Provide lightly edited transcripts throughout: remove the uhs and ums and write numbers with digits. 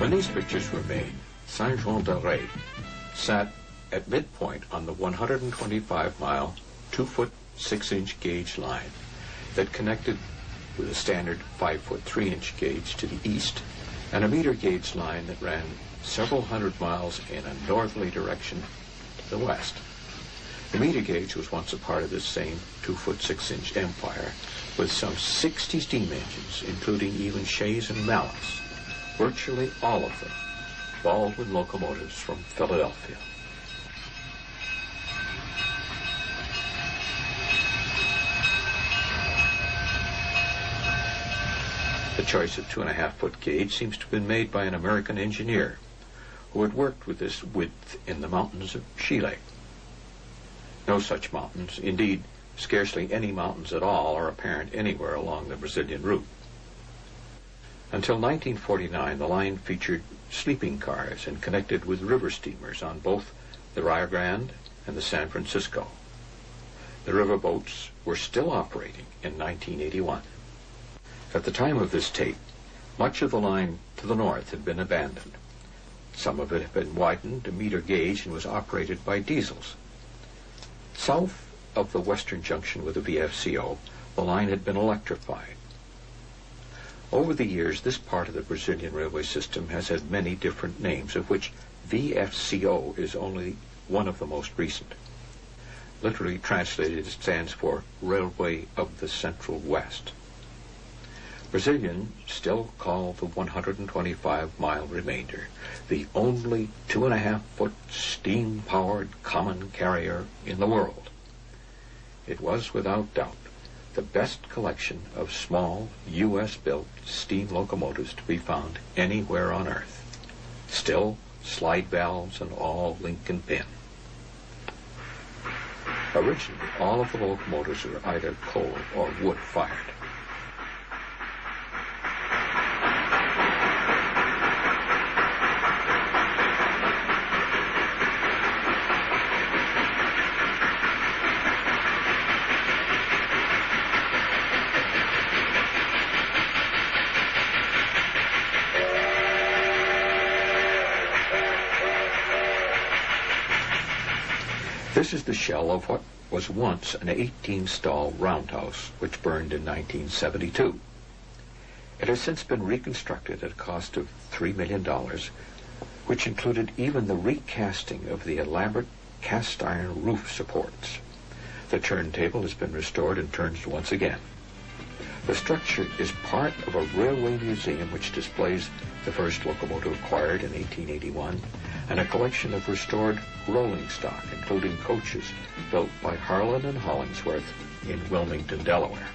When these pictures were made, São João del Rei sat at midpoint on the 125-mile, 2-foot 6-inch gauge line that connected with a standard 5-foot 3-inch gauge to the east and a meter gauge line that ran several hundred miles in a northerly direction to the west. The meter gauge was once a part of this same 2-foot 6-inch empire with some 60 steam engines, including even Shays and Mallows, virtually all of them Baldwin locomotives from Philadelphia. The choice of 2.5-foot gauge seems to have been made by an American engineer who had worked with this width in the mountains of Chile. No such mountains, indeed, scarcely any mountains at all, are apparent anywhere along the Brazilian route. Until 1949, the line featured sleeping cars and connected with river steamers on both the Rio Grande and the San Francisco. The river boats were still operating in 1981. At the time of this tape, much of the line to the north had been abandoned. Some of it had been widened to meter gauge and was operated by diesels. South of the western junction with the VFCO, the line had been electrified. Over the years, this part of the Brazilian railway system has had many different names, of which VFCO is only one of the most recent. Literally translated, it stands for Railway of the Central West. Brazilians still call the 125-mile remainder the only 2.5-foot steam-powered common carrier in the world. It was, without doubt, the best collection of small, U.S.-built steam locomotives to be found anywhere on Earth. Still, slide valves and all link and pin. Originally, all of the locomotives were either coal or wood-fired. This is the shell of what was once an 18-stall roundhouse, which burned in 1972. It has since been reconstructed at a cost of $3 million, which included even the recasting of the elaborate cast-iron roof supports. The turntable has been restored and turns once again. The structure is part of a railway museum which displays the first locomotive acquired in 1881 and a collection of restored rolling stock, including coaches built by Harlan and Hollingsworth in Wilmington, Delaware.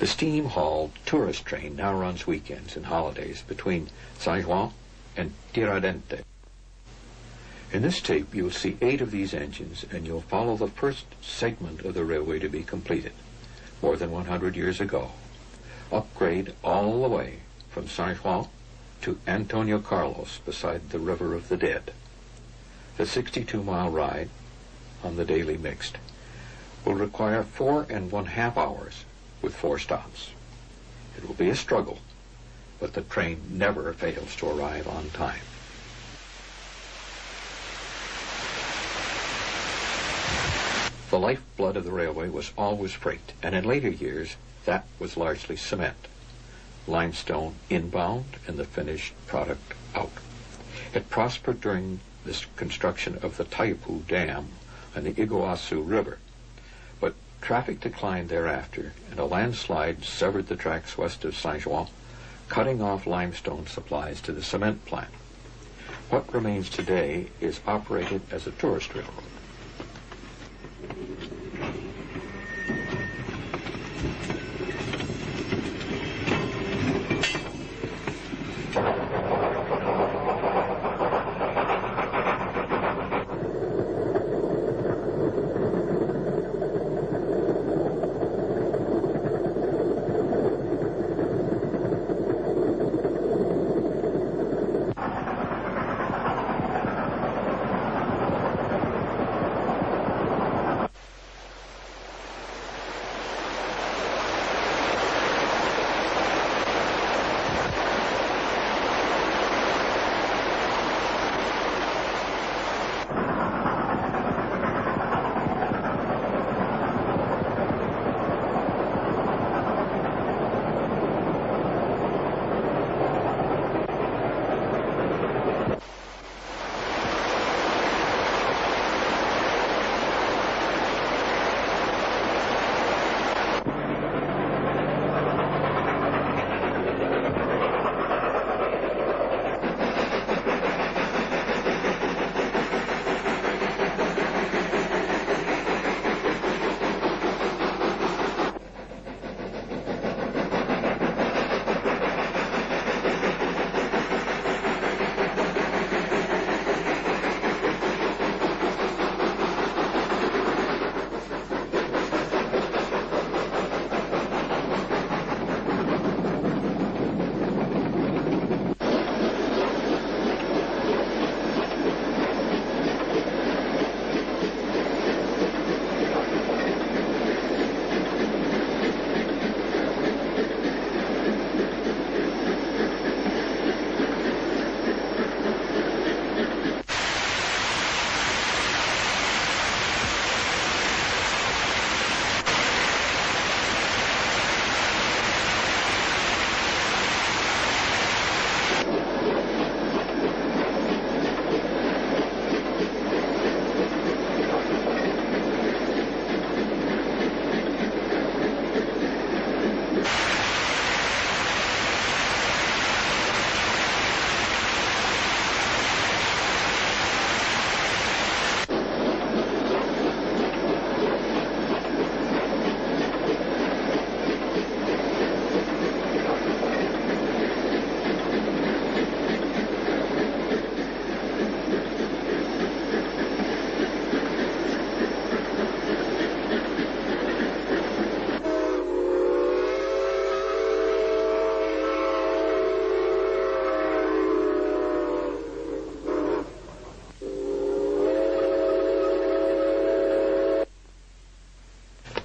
The steam-hauled tourist train now runs weekends and holidays between São João and Tiradentes. In this tape, you'll see 8 of these engines, and you'll follow the first segment of the railway to be completed, more than 100 years ago. Upgrade all the way from São João to Antônio Carlos beside the River of the Dead. The 62-mile ride on the daily mixed will require 4.5 hours with 4 stops. It will be a struggle, but the train never fails to arrive on time. The lifeblood of the railway was always freight, and in later years that was largely cement. Limestone inbound and the finished product out. It prospered during this construction of the Taipu Dam and the Iguaçu River, but traffic declined thereafter, and a landslide severed the tracks west of São João, cutting off limestone supplies to the cement plant. What remains today is operated as a tourist railroad.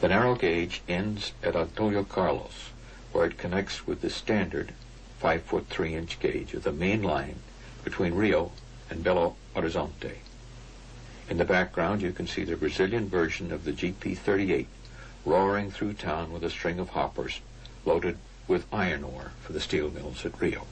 The narrow gauge ends at Antônio Carlos, where it connects with the standard 5-foot 3-inch gauge of the main line between Rio and Belo Horizonte. In the background you can see the Brazilian version of the GP-38 roaring through town with a string of hoppers loaded with iron ore for the steel mills at Rio.